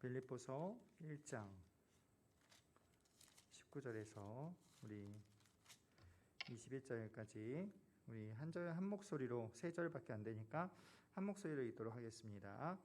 빌립보서 1장 19절에서 우리 21절까지 우리 한 목소리로 3절밖에 안 되니까 한 목소리로 읽도록 하겠습니다.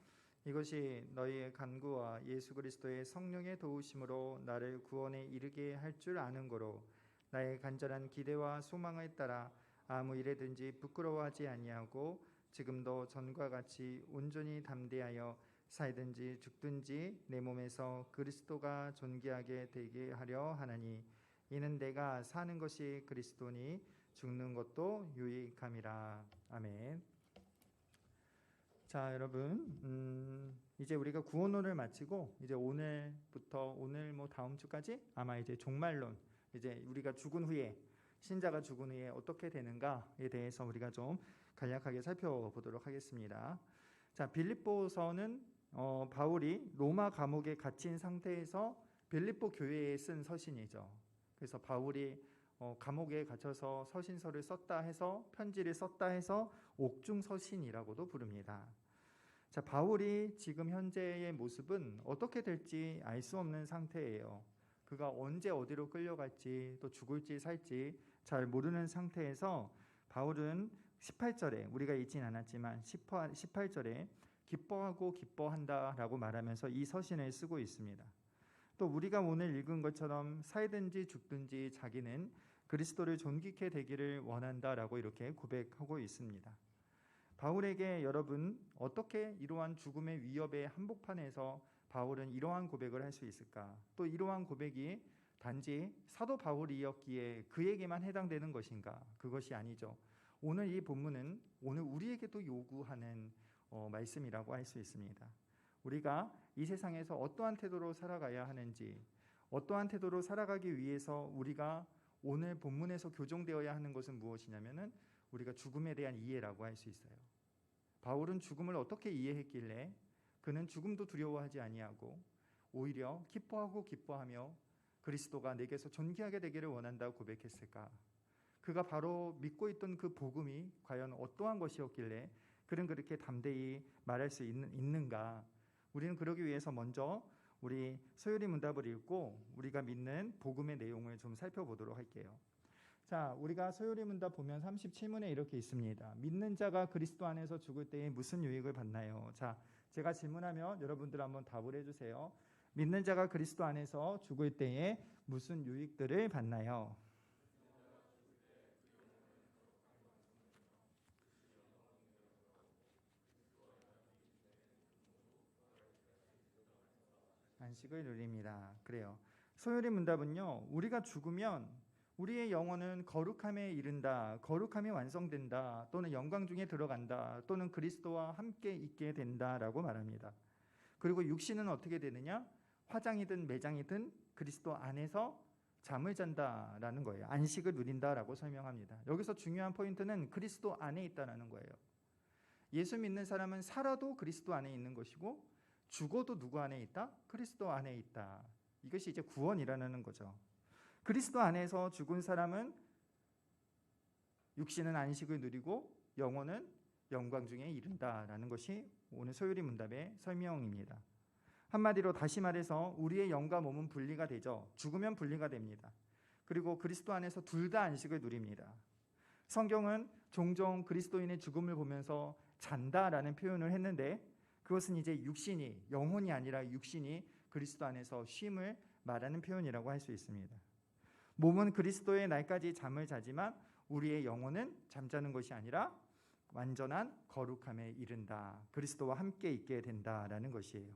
이것이 너희의 간구와 예수 그리스도의 성령의 도우심으로 나를 구원에 이르게 할 줄 아는 거로 나의 간절한 기대와 소망을 따라 아무 일에든지 부끄러워하지 아니하고 지금도 전과 같이 온전히 담대하여 살든지 죽든지 내 몸에서 그리스도가 존귀하게 되게 하려 하나니 이는 내가 사는 것이 그리스도니 죽는 것도 유익함이라. 아멘. 자, 여러분, 이제 우리가 구원론을 마치고 이제 오늘부터 오늘 다음 주까지 아마 이제 종말론, 이제 우리가 죽은 후에 신자가 죽은 후에 어떻게 되는가에 대해서 우리가 좀 간략하게 살펴보도록 하겠습니다. 자, 빌립보서는 바울이 로마 감옥에 갇힌 상태에서 빌립보 교회에 쓴 서신이죠. 그래서 바울이 감옥에 갇혀서 서신서를 썼다 해서 편지를 썼다 해서 옥중서신이라고도 부릅니다. 자, 바울이 지금 현재의 모습은 어떻게 될지 알 수 없는 상태예요. 그가 언제 어디로 끌려갈지 또 죽을지 살지 잘 모르는 상태에서 바울은 18절에 우리가 읽진 않았지만 18절에 기뻐하고 기뻐한다라고 말하면서 이 서신을 쓰고 있습니다. 또 우리가 오늘 읽은 것처럼 살든지 죽든지 자기는 그리스도를 존귀케 되기를 원한다라고 이렇게 고백하고 있습니다. 바울에게 여러분 어떻게 이러한 죽음의 위협의 한복판에서 바울은 이러한 고백을 할 수 있을까? 또 이러한 고백이 단지 사도 바울이었기에 그에게만 해당되는 것인가? 그것이 아니죠. 오늘 이 본문은 오늘 우리에게도 요구하는 말씀이라고 할 수 있습니다. 우리가 이 세상에서 어떠한 태도로 살아가야 하는지, 어떠한 태도로 살아가기 위해서 우리가 오늘 본문에서 교정되어야 하는 것은 무엇이냐면은 우리가 죽음에 대한 이해라고 할 수 있어요. 바울은 죽음을 어떻게 이해했길래 그는 죽음도 두려워하지 아니하고 오히려 기뻐하고 기뻐하며 그리스도가 내게서 존귀하게 되기를 원한다고 고백했을까? 그가 바로 믿고 있던 그 복음이 과연 어떠한 것이었길래 그는 그렇게 담대히 말할 수 있는가? 우리는 그러기 위해서 먼저 우리 소요리 문답을 읽고 우리가 믿는 복음의 내용을 좀 살펴보도록 할게요. 자, 우리가 소요리 문답 보면 37문에 이렇게 있습니다. 믿는 자가 그리스도 안에서 죽을 때에 무슨 유익을 받나요? 자, 제가 질문하면 여러분들 한번 답을 해주세요. 믿는 자가 그리스도 안에서 죽을 때에 무슨 유익들을 받나요? 안식을 누립니다. 그래요. 소요리 문답은요, 우리가 죽으면 우리의 영혼은 거룩함에 이른다, 거룩함이 완성된다, 또는 영광 중에 들어간다, 또는 그리스도와 함께 있게 된다라고 말합니다. 그리고 육신은 어떻게 되느냐? 화장이든 매장이든 그리스도 안에서 잠을 잔다라는 거예요. 안식을 누린다라고 설명합니다. 여기서 중요한 포인트는 그리스도 안에 있다라는 거예요. 예수 믿는 사람은 살아도 그리스도 안에 있는 것이고 죽어도 누구 안에 있다? 그리스도 안에 있다. 이것이 이제 구원이라는 거죠. 그리스도 안에서 죽은 사람은 육신은 안식을 누리고 영혼은 영광 중에 이른다라는 것이 오늘 소요리 문답의 설명입니다. 한마디로 다시 말해서 우리의 영과 몸은 분리가 되죠. 죽으면 분리가 됩니다. 그리고 그리스도 안에서 둘 다 안식을 누립니다. 성경은 종종 그리스도인의 죽음을 보면서 잔다라는 표현을 했는데 그것은 이제 육신이, 영혼이 아니라 육신이 그리스도 안에서 쉼을 말하는 표현이라고 할 수 있습니다. 몸은 그리스도의 날까지 잠을 자지만 우리의 영혼은 잠자는 것이 아니라 완전한 거룩함에 이른다. 그리스도와 함께 있게 된다라는 것이에요.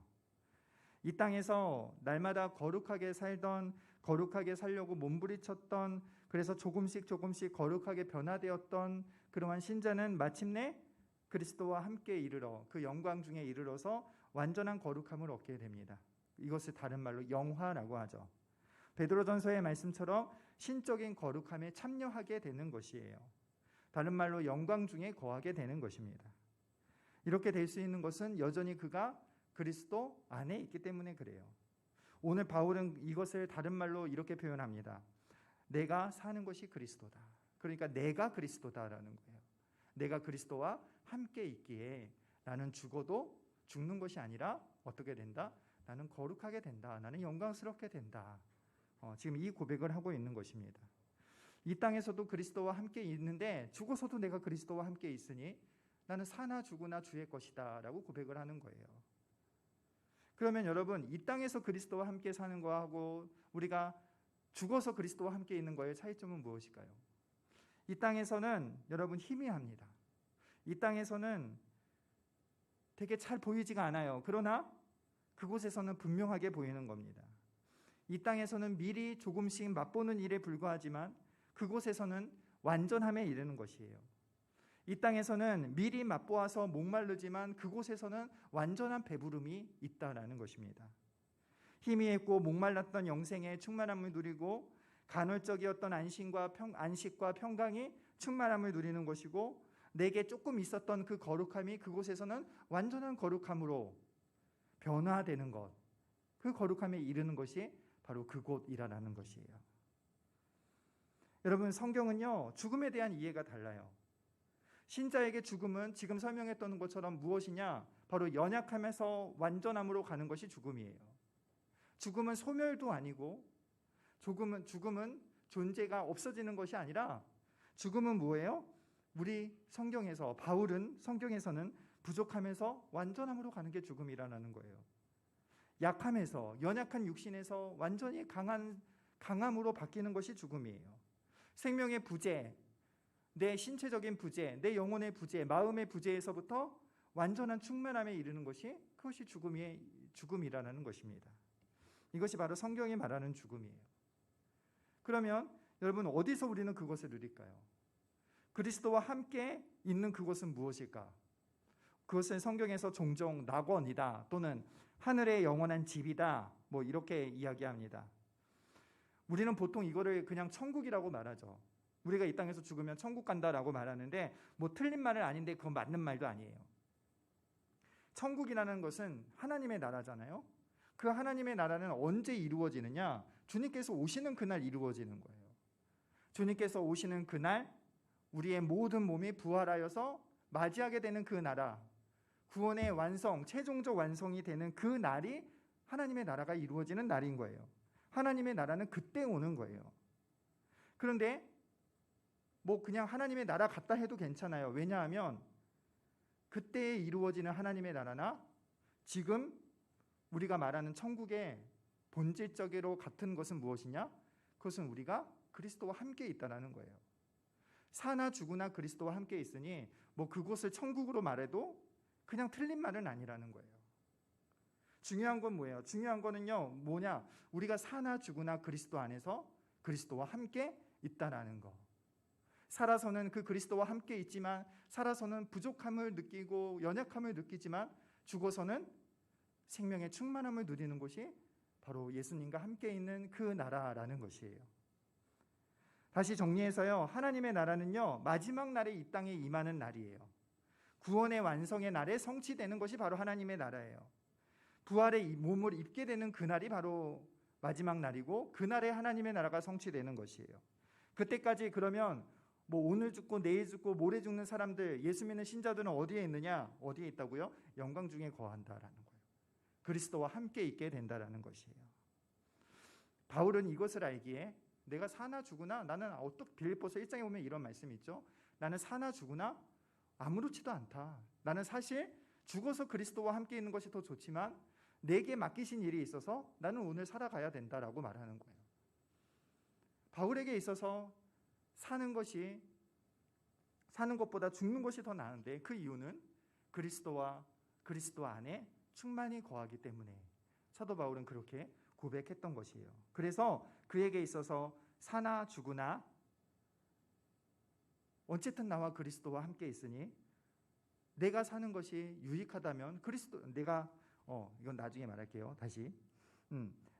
이 땅에서 날마다 거룩하게 살던, 거룩하게 살려고 몸부림쳤던, 그래서 조금씩 거룩하게 변화되었던 그러한 신자는 마침내 그리스도와 함께 이르러 그 영광 중에 이르러서 완전한 거룩함을 얻게 됩니다. 이것을 다른 말로 영화라고 하죠. 베드로전서의 말씀처럼 신적인 거룩함에 참여하게 되는 것이에요. 다른 말로 영광 중에 거하게 되는 것입니다. 이렇게 될 수 있는 것은 여전히 그가 그리스도 안에 있기 때문에 그래요. 오늘 바울은 이것을 다른 말로 이렇게 표현합니다. 내가 사는 것이 그리스도다. 그러니까 내가 그리스도다라는 거예요. 내가 그리스도와 함께 있기에 나는 죽어도 죽는 것이 아니라 어떻게 된다? 나는 거룩하게 된다. 나는 영광스럽게 된다. 지금 이 고백을 하고 있는 것입니다. 이 땅에서도 그리스도와 함께 있는데 죽어서도 내가 그리스도와 함께 있으니 나는 사나 죽으나 주의 것이다 라고 고백을 하는 거예요. 그러면 여러분, 이 땅에서 그리스도와 함께 사는 거하고 우리가 죽어서 그리스도와 함께 있는 거의 차이점은 무엇일까요? 이 땅에서는 여러분 희미합니다. 이 땅에서는 되게 잘 보이지가 않아요. 그러나 그곳에서는 분명하게 보이는 겁니다. 이 땅에서는 미리 조금씩 맛보는 일에 불과하지만 그곳에서는 완전함에 이르는 것이에요. 이 땅에서는 미리 맛보아서 목마르지만 그곳에서는 완전한 배부름이 있다라는 것입니다. 희미했고 목말랐던 영생의 충만함을 누리고 간헐적이었던 안식과 평강이 충만함을 누리는 것이고, 내게 조금 있었던 그 거룩함이 그곳에서는 완전한 거룩함으로 변화되는 것, 그 거룩함에 이르는 것이 바로 그곳이라는 것이에요. 여러분, 성경은요 죽음에 대한 이해가 달라요. 신자에게 죽음은 지금 설명했던 것처럼 무엇이냐? 바로 연약함에서 완전함으로 가는 것이 죽음이에요. 죽음은 소멸도 아니고 죽음은 존재가 없어지는 것이 아니라 죽음은 뭐예요? 우리 바울은 성경에서는 부족함에서 완전함으로 가는 게 죽음이라는 거예요. 약함에서, 연약한 육신에서 완전히 강함으로 바뀌는 것이 죽음이에요. 생명의 부재, 내 신체적인 부재, 내 영혼의 부재, 마음의 부재에서부터 완전한 충만함에 이르는 것이, 그것이 죽음이라는 것입니다. 이것이 바로 성경이 말하는 죽음이에요. 그러면 여러분, 어디서 우리는 그것을 누릴까요? 그리스도와 함께 있는 그것은 무엇일까? 그것은 성경에서 종종 낙원이다, 또는 하늘의 영원한 집이다, 이렇게 이야기합니다. 우리는 보통 이거를 그냥 천국이라고 말하죠. 우리가 이 땅에서 죽으면 천국 간다라고 말하는데 틀린 말은 아닌데 그건 맞는 말도 아니에요. 천국이라는 것은 하나님의 나라잖아요. 그 하나님의 나라는 언제 이루어지느냐? 주님께서 오시는 그날 이루어지는 거예요. 주님께서 오시는 그날 우리의 모든 몸이 부활하여서 맞이하게 되는 그 나라, 구원의 완성, 최종적 완성이 되는 그 날이 하나님의 나라가 이루어지는 날인 거예요. 하나님의 나라는 그때 오는 거예요. 그런데 그냥 하나님의 나라 같다 해도 괜찮아요. 왜냐하면 그때 이루어지는 하나님의 나라나 지금 우리가 말하는 천국의 본질적으로 같은 것은 무엇이냐? 그것은 우리가 그리스도와 함께 있다는 거예요. 사나 죽으나 그리스도와 함께 있으니 그곳을 천국으로 말해도 그냥 틀린 말은 아니라는 거예요. 중요한 건 뭐예요? 중요한 거는요 우리가 사나 죽으나 그리스도 안에서 그리스도와 함께 있다라는 거. 살아서는 그 그리스도와 함께 있지만, 살아서는 부족함을 느끼고 연약함을 느끼지만, 죽어서는 생명의 충만함을 누리는 곳이 바로 예수님과 함께 있는 그 나라라는 것이에요. 다시 정리해서요, 하나님의 나라는요 마지막 날에 이 땅에 임하는 날이에요. 구원의 완성의 날에 성취되는 것이 바로 하나님의 나라예요. 부활의 몸을 입게 되는 그날이 바로 마지막 날이고, 그날에 하나님의 나라가 성취되는 것이에요. 그때까지 그러면 오늘 죽고 내일 죽고 모레 죽는 사람들, 예수 믿는 신자들은 어디에 있느냐? 어디에 있다고요? 영광 중에 거한다라는 거예요. 그리스도와 함께 있게 된다라는 것이에요. 바울은 이것을 알기에 내가 사나 죽으나, 나는 빌립보서 1장에 보면 이런 말씀이 있죠. 나는 사나 죽으나 아무렇지도 않다. 나는 사실 죽어서 그리스도와 함께 있는 것이 더 좋지만 내게 맡기신 일이 있어서 나는 오늘 살아가야 된다라고 말하는 거예요. 바울에게 있어서 사는 것보다 죽는 것이 더 나은데, 그 이유는 그리스도 안에 충만히 거하기 때문에 사도 바울은 그렇게 고백했던 것이에요. 그래서 그에게 있어서 사나 죽으나 어쨌든 나와 그리스도와 함께 있으니, 내가 사는 것이 유익하다면 이건 나중에 말할게요. 다시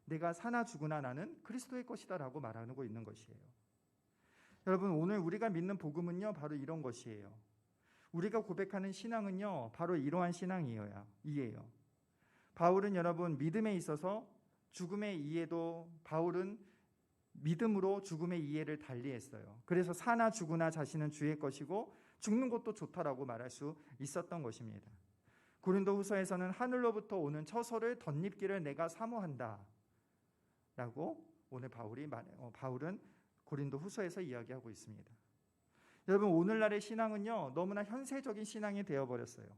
내가 사나 죽으나 나는 그리스도의 것이다 라고 말하고 있는 것이에요. 여러분, 오늘 우리가 믿는 복음은요 바로 이런 것이에요. 우리가 고백하는 신앙은요 바로 이러한 신앙이에요. 바울은 여러분 믿음에 있어서 죽음의 이해도, 바울은 믿음으로 죽음의 이해를 달리했어요. 그래서 사나 죽으나 자신은 주의 것이고 죽는 것도 좋다라고 말할 수 있었던 것입니다. 고린도후서에서는 하늘로부터 오는 처소를 덧입기를 내가 사모한다 라고 오늘 바울은 고린도후서에서 이야기하고 있습니다. 여러분, 오늘날의 신앙은요, 너무나 현세적인 신앙이 되어버렸어요.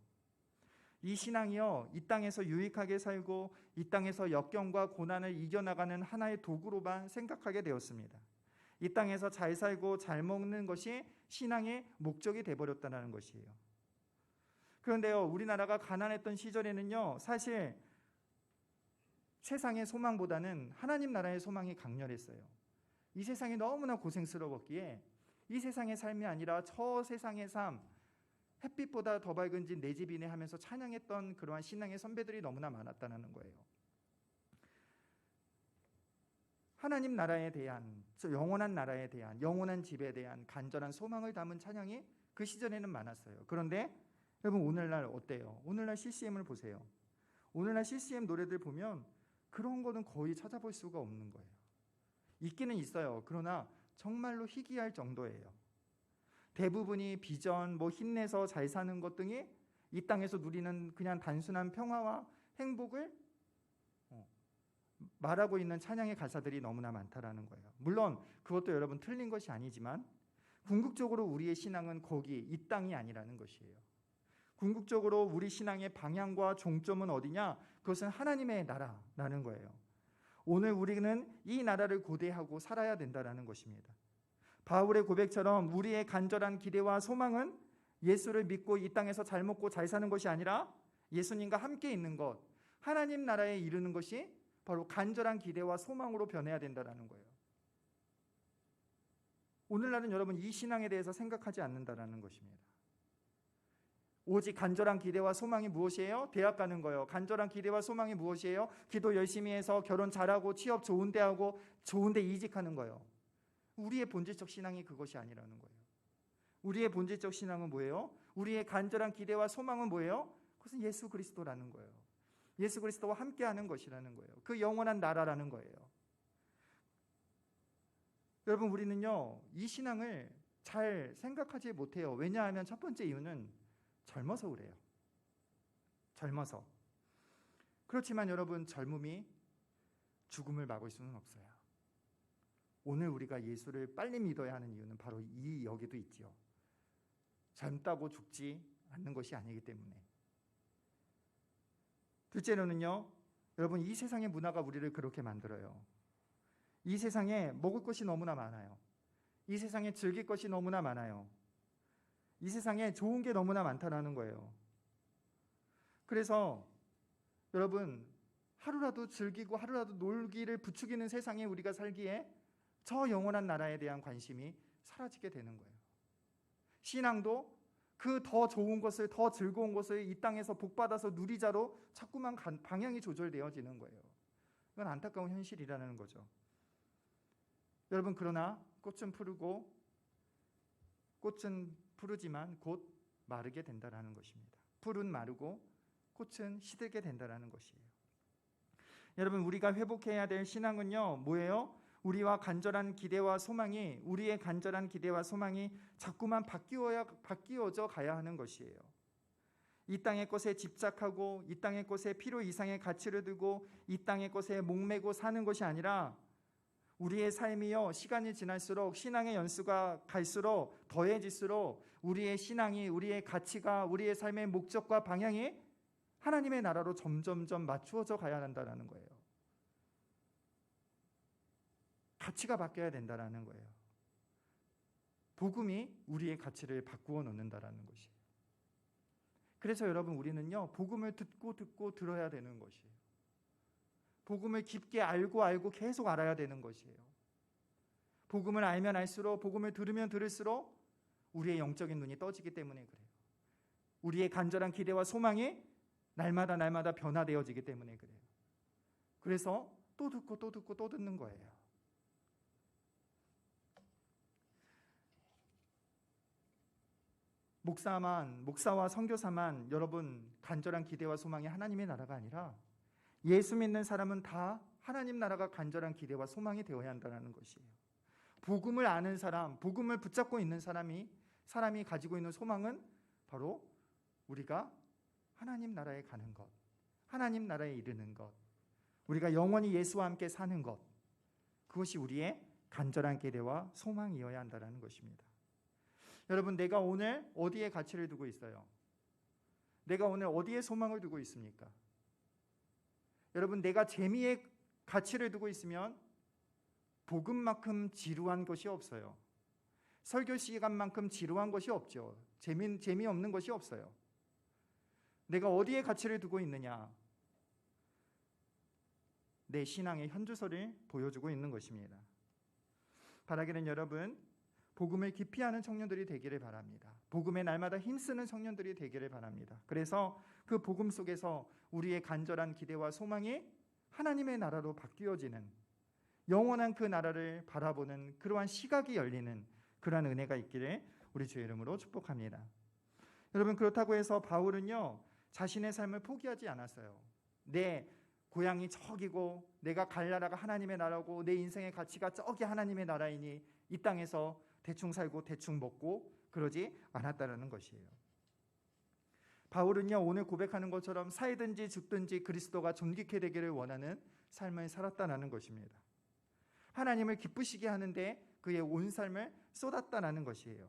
이 신앙이요, 이 땅에서 유익하게 살고 이 땅에서 역경과 고난을 이겨나가는 하나의 도구로만 생각하게 되었습니다. 이 땅에서 잘 살고 잘 먹는 것이 신앙의 목적이 되어버렸다는 것이에요. 그런데요, 우리나라가 가난했던 시절에는요, 사실 세상의 소망보다는 하나님 나라의 소망이 강렬했어요. 이 세상이 너무나 고생스러웠기에 이 세상의 삶이 아니라 저 세상의 삶, 햇빛보다 더 밝은 집 내 집이네 하면서 찬양했던 그러한 신앙의 선배들이 너무나 많았다는 거예요. 하나님 나라에 대한, 영원한 나라에 대한, 영원한 집에 대한 간절한 소망을 담은 찬양이 그 시절에는 많았어요. 그런데 여러분, 오늘날 어때요? 오늘날 CCM을 보세요. 오늘날 CCM 노래들 보면 그런 거는 거의 찾아볼 수가 없는 거예요. 있기는 있어요. 그러나 정말로 희귀할 정도예요. 대부분이 비전, 힘내서 잘 사는 것 등이 이 땅에서 누리는 그냥 단순한 평화와 행복을 말하고 있는 찬양의 가사들이 너무나 많다라는 거예요. 물론 그것도 여러분 틀린 것이 아니지만 궁극적으로 우리의 신앙은 거기 이 땅이 아니라는 것이에요. 궁극적으로 우리 신앙의 방향과 종점은 어디냐? 그것은 하나님의 나라라는 거예요. 오늘 우리는 이 나라를 고대하고 살아야 된다는 것입니다. 바울의 고백처럼 우리의 간절한 기대와 소망은 예수를 믿고 이 땅에서 잘 먹고 잘 사는 것이 아니라 예수님과 함께 있는 것, 하나님 나라에 이르는 것이 바로 간절한 기대와 소망으로 변해야 된다는 거예요. 오늘날은 여러분 이 신앙에 대해서 생각하지 않는다는 것입니다. 오직 간절한 기대와 소망이 무엇이에요? 대학 가는 거예요. 간절한 기대와 소망이 무엇이에요? 기도 열심히 해서 결혼 잘하고 취업 좋은 데 하고 좋은 데 이직하는 거예요. 우리의 본질적 신앙이 그것이 아니라는 거예요. 우리의 본질적 신앙은 뭐예요? 우리의 간절한 기대와 소망은 뭐예요? 그것은 예수 그리스도라는 거예요. 예수 그리스도와 함께하는 것이라는 거예요. 그 영원한 나라라는 거예요. 여러분, 우리는요 이 신앙을 잘 생각하지 못해요. 왜냐하면 첫 번째 이유는 젊어서 그래요. 젊어서. 그렇지만 여러분, 젊음이 죽음을 막을 수는 없어요. 오늘 우리가 예수를 빨리 믿어야 하는 이유는 바로 여기도 있지요. 젊다고 죽지 않는 것이 아니기 때문에. 둘째로는요, 여러분 이 세상의 문화가 우리를 그렇게 만들어요. 이 세상에 먹을 것이 너무나 많아요. 이 세상에 즐길 것이 너무나 많아요. 이 세상에 좋은 게 너무나 많다는 거예요. 그래서 여러분, 하루라도 즐기고 하루라도 놀기를 부추기는 세상에 우리가 살기에 저 영원한 나라에 대한 관심이 사라지게 되는 거예요. 신앙도 그 더 좋은 것을, 더 즐거운 것을 이 땅에서 복받아서 누리자로 자꾸만 방향이 조절되어지는 거예요. 이건 안타까운 현실이라는 거죠. 여러분, 그러나 꽃은 푸르지만 곧 마르게 된다는 것입니다. 풀은 마르고 꽃은 시들게 된다는 것이에요. 여러분, 우리가 회복해야 될 신앙은요 뭐예요? 우리의 간절한 기대와 소망이 자꾸만 바뀌어져 가야 하는 것이에요. 이 땅의 것에 집착하고 이 땅의 것에 필요 이상의 가치를 두고 이 땅의 것에 목매고 사는 것이 아니라 우리의 삶이요 시간이 지날수록, 신앙의 연수가 갈수록 더해질수록 우리의 신앙이, 우리의 가치가, 우리의 삶의 목적과 방향이 하나님의 나라로 점점점 맞추어져 가야 한다는 거예요. 가치가 바뀌어야 된다는 거예요. 복음이 우리의 가치를 바꾸어 놓는다는 것이에요. 그래서 여러분, 우리는요 복음을 듣고 들어야 되는 것이에요. 복음을 깊게 알고 계속 알아야 되는 것이에요. 복음을 알면 알수록, 복음을 들으면 들을수록 우리의 영적인 눈이 떠지기 때문에 그래요. 우리의 간절한 기대와 소망이 날마다 변화되어지기 때문에 그래요. 그래서 또 듣고 듣는 거예요. 목사와 선교사만 여러분 간절한 기대와 소망이 하나님의 나라가 아니라 예수 믿는 사람은 다 하나님 나라가 간절한 기대와 소망이 되어야 한다는 것이에요. 복음을 아는 사람, 복음을 붙잡고 있는 사람이 가지고 있는 소망은 바로 우리가 하나님 나라에 가는 것, 하나님 나라에 이르는 것, 우리가 영원히 예수와 함께 사는 것, 그것이 우리의 간절한 기대와 소망이어야 한다는 것입니다. 여러분, 내가 오늘 어디에 가치를 두고 있어요? 내가 오늘 어디에 소망을 두고 있습니까? 여러분, 내가 재미에 가치를 두고 있으면 복음만큼 지루한 것이 없어요. 설교 시간만큼 지루한 것이 없죠. 재미없는 것이 없어요. 내가 어디에 가치를 두고 있느냐? 내 신앙의 현주소를 보여주고 있는 것입니다. 바라기는 여러분, 복음을 깊이 아는 청년들이 되기를 바랍니다. 복음에 날마다 힘쓰는 청년들이 되기를 바랍니다. 그래서 그 복음 속에서 우리의 간절한 기대와 소망이 하나님의 나라로 바뀌어지는, 영원한 그 나라를 바라보는 그러한 시각이 열리는 그러한 은혜가 있기를 우리 주의 이름으로 축복합니다. 여러분, 그렇다고 해서 바울은요, 자신의 삶을 포기하지 않았어요. 내 고향이 저기고 내가 갈 나라가 하나님의 나라고 내 인생의 가치가 저기 하나님의 나라이니 이 땅에서 대충 살고 대충 먹고 그러지 않았다는 것이에요. 바울은요, 오늘 고백하는 것처럼 살든지 죽든지 그리스도가 존귀케 되기를 원하는 삶을 살았다는 것입니다. 하나님을 기쁘시게 하는데 그의 온 삶을 쏟았다는 것이에요.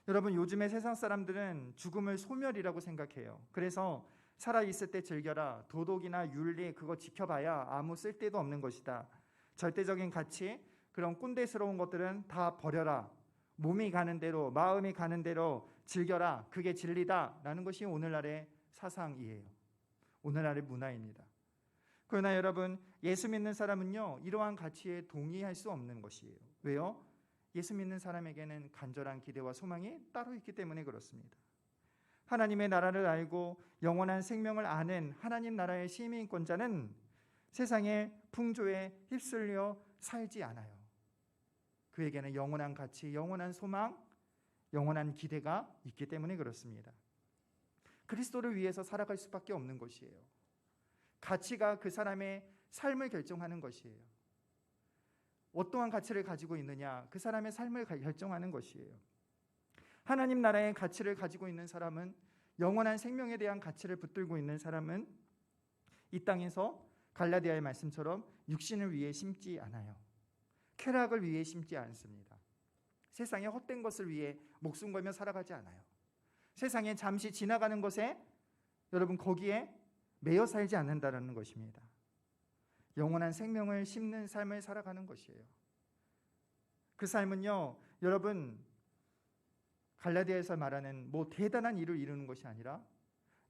여러분, 요즘의 세상 사람들은 죽음을 소멸이라고 생각해요. 그래서 살아있을 때 즐겨라, 도덕이나 윤리 그거 지켜봐야 아무 쓸데도 없는 것이다, 절대적인 가치, 그런 꼰대스러운 것들은 다 버려라, 몸이 가는 대로 마음이 가는 대로 즐겨라, 그게 진리다 라는 것이 오늘날의 사상이에요. 오늘날의 문화입니다. 그러나 여러분, 예수 믿는 사람은요, 이러한 가치에 동의할 수 없는 것이에요. 왜요? 예수 믿는 사람에게는 간절한 기대와 소망이 따로 있기 때문에 그렇습니다. 하나님의 나라를 알고 영원한 생명을 아는 하나님 나라의 시민권자는 세상의 풍조에 휩쓸려 살지 않아요. 그에게는 영원한 가치, 영원한 소망, 영원한 기대가 있기 때문에 그렇습니다. 그리스도를 위해서 살아갈 수밖에 없는 것이에요. 가치가 그 사람의 삶을 결정하는 것이에요. 어떠한 가치를 가지고 있느냐, 그 사람의 삶을 결정하는 것이에요. 하나님 나라의 가치를 가지고 있는 사람은, 영원한 생명에 대한 가치를 붙들고 있는 사람은 이 땅에서 갈라디아의 말씀처럼 육신을 위해 심지 않아요. 쾌락을 위해 심지 않습니다. 세상의 헛된 것을 위해 목숨 걸며 살아가지 않아요. 세상에 잠시 지나가는 것에 여러분 거기에 매여 살지 않는다는 것입니다. 영원한 생명을 심는 삶을 살아가는 것이에요. 그 삶은요, 여러분 갈라디아에서 말하는 뭐 대단한 일을 이루는 것이 아니라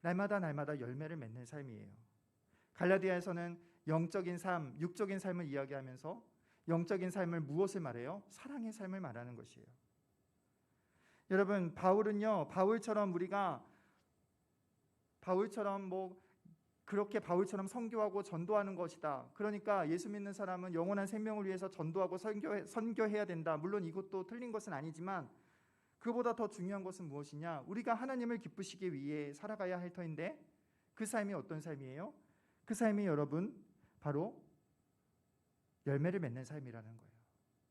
날마다 열매를 맺는 삶이에요. 갈라디아에서는 영적인 삶, 육적인 삶을 이야기하면서 영적인 삶을 무엇을 말해요? 사랑의 삶을 말하는 것이에요. 여러분, 바울은요, 바울처럼 그렇게 바울처럼 선교하고 전도하는 것이다, 그러니까 예수 믿는 사람은 영원한 생명을 위해서 전도하고 선교해야 된다, 물론 이것도 틀린 것은 아니지만 그보다 더 중요한 것은 무엇이냐, 우리가 하나님을 기쁘시기 위해 살아가야 할 터인데 그 삶이 어떤 삶이에요? 그 삶이 여러분 바로 열매를 맺는 삶이라는 거예요.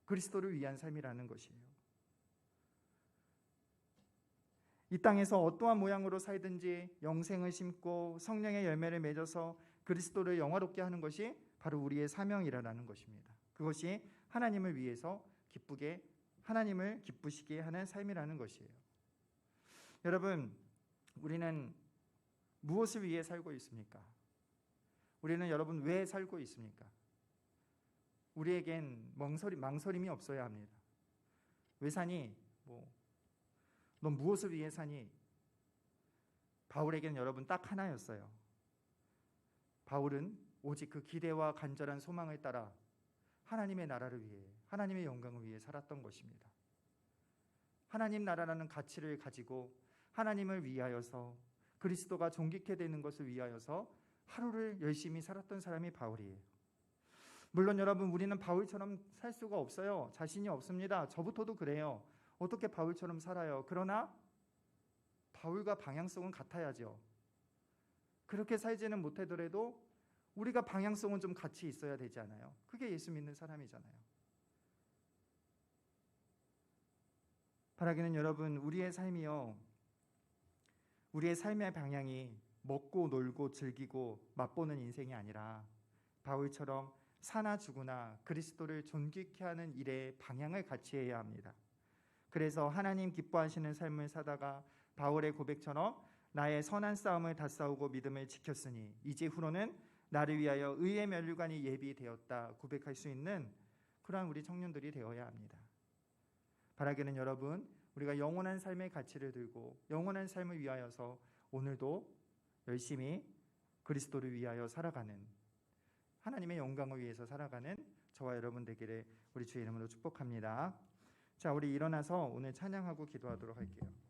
그리스도를 위한 삶이라는 것이에요. 이 땅에서 어떠한 모양으로 살든지 영생을 심고 성령의 열매를 맺어서 그리스도를 영화롭게 하는 것이 바로 우리의 사명이라는 것입니다. 그것이 하나님을 위해서 하나님을 기쁘시게 하는 삶이라는 것이에요. 여러분, 우리는 무엇을 위해 살고 있습니까? 우리는 여러분 왜 살고 있습니까? 우리에겐 망설임이 없어야 합니다. 왜 사니? 넌 무엇을 위해 사니? 바울에게는 여러분 딱 하나였어요. 바울은 오직 그 기대와 간절한 소망을 따라 하나님의 나라를 위해, 하나님의 영광을 위해 살았던 것입니다. 하나님 나라라는 가치를 가지고 하나님을 위하여서, 그리스도가 존귀케 되는 것을 위하여서 하루를 열심히 살았던 사람이 바울이에요. 물론 여러분, 우리는 바울처럼 살 수가 없어요. 자신이 없습니다. 저부터도 그래요. 어떻게 바울처럼 살아요? 그러나 바울과 방향성은 같아야죠. 그렇게 살지는 못하더라도 우리가 방향성은 좀 같이 있어야 되지 않아요? 그게 예수 믿는 사람이잖아요. 바라기는 여러분, 우리의 삶이요, 우리의 삶의 방향이 먹고 놀고 즐기고 맛보는 인생이 아니라 바울처럼 사나 죽으나 그리스도를 존귀케 하는 일의 방향을 같이 해야 합니다. 그래서 하나님 기뻐하시는 삶을 사다가 바울의 고백처럼 나의 선한 싸움을 다 싸우고 믿음을 지켰으니 이제 후로는 나를 위하여 의의 면류관이 예비되었다 고백할 수 있는 그러한 우리 청년들이 되어야 합니다. 바라기는 여러분, 우리가 영원한 삶의 가치를 들고 영원한 삶을 위하여서 오늘도 열심히 그리스도를 위하여 살아가는, 하나님의 영광을 위해서 살아가는 저와 여러분 되기를 우리 주의 이름으로 축복합니다. 자, 우리 일어나서 오늘 찬양하고 기도하도록 할게요.